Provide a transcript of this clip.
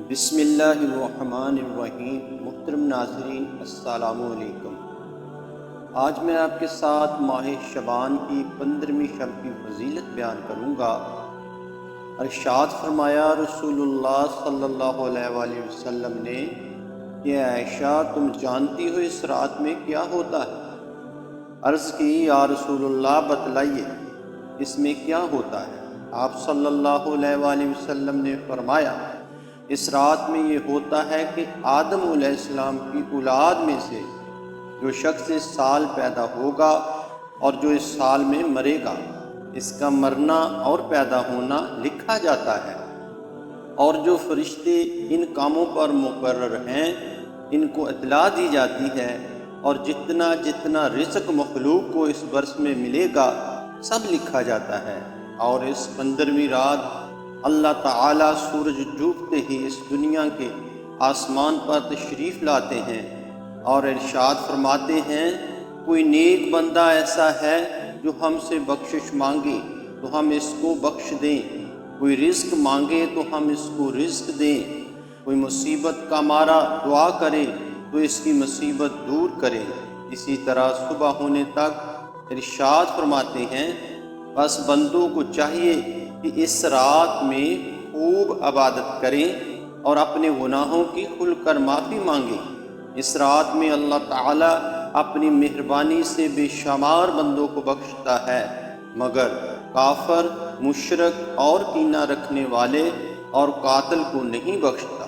بسم اللہ الرحمن الرحیم۔ محترم ناظرین السلام علیکم۔ آج میں آپ کے ساتھ ماہ شعبان کی 15ویں شب کی فضیلت بیان کروں گا۔ ارشاد فرمایا رسول اللہ صلی اللہ علیہ وآلہ وسلم نے کہ عائشہ تم جانتی ہو اس رات میں کیا ہوتا ہے؟ عرض کی یا رسول اللہ بتلائیے اس میں کیا ہوتا ہے؟ آپ صلی اللہ علیہ وآلہ وسلم نے فرمایا اس رات میں یہ ہوتا ہے کہ آدم علیہ السلام کی اولاد میں سے جو شخص اس سال پیدا ہوگا اور جو اس سال میں مرے گا، اس کا مرنا اور پیدا ہونا لکھا جاتا ہے، اور جو فرشتے ان کاموں پر مقرر ہیں ان کو اطلاع دی جاتی ہے، اور جتنا جتنا رزق مخلوق کو اس برس میں ملے گا سب لکھا جاتا ہے۔ اور اس 15ویں رات اللہ تعالیٰ سورج ڈوبتے ہی اس دنیا کے آسمان پر تشریف لاتے ہیں اور ارشاد فرماتے ہیں کوئی نیک بندہ ایسا ہے جو ہم سے بخشش مانگے تو ہم اس کو بخش دیں، کوئی رزق مانگے تو ہم اس کو رزق دیں، کوئی مصیبت کا مارا دعا کرے تو اس کی مصیبت دور کرے۔ اسی طرح صبح ہونے تک ارشاد فرماتے ہیں بس بندوں کو چاہیے کہ اس رات میں خوب عبادت کریں اور اپنے گناہوں کی کھل کر معافی مانگیں۔ اس رات میں اللہ تعالیٰ اپنی مہربانی سے بے شمار بندوں کو بخشتا ہے، مگر کافر، مشرک اور کینہ رکھنے والے اور قاتل کو نہیں بخشتا۔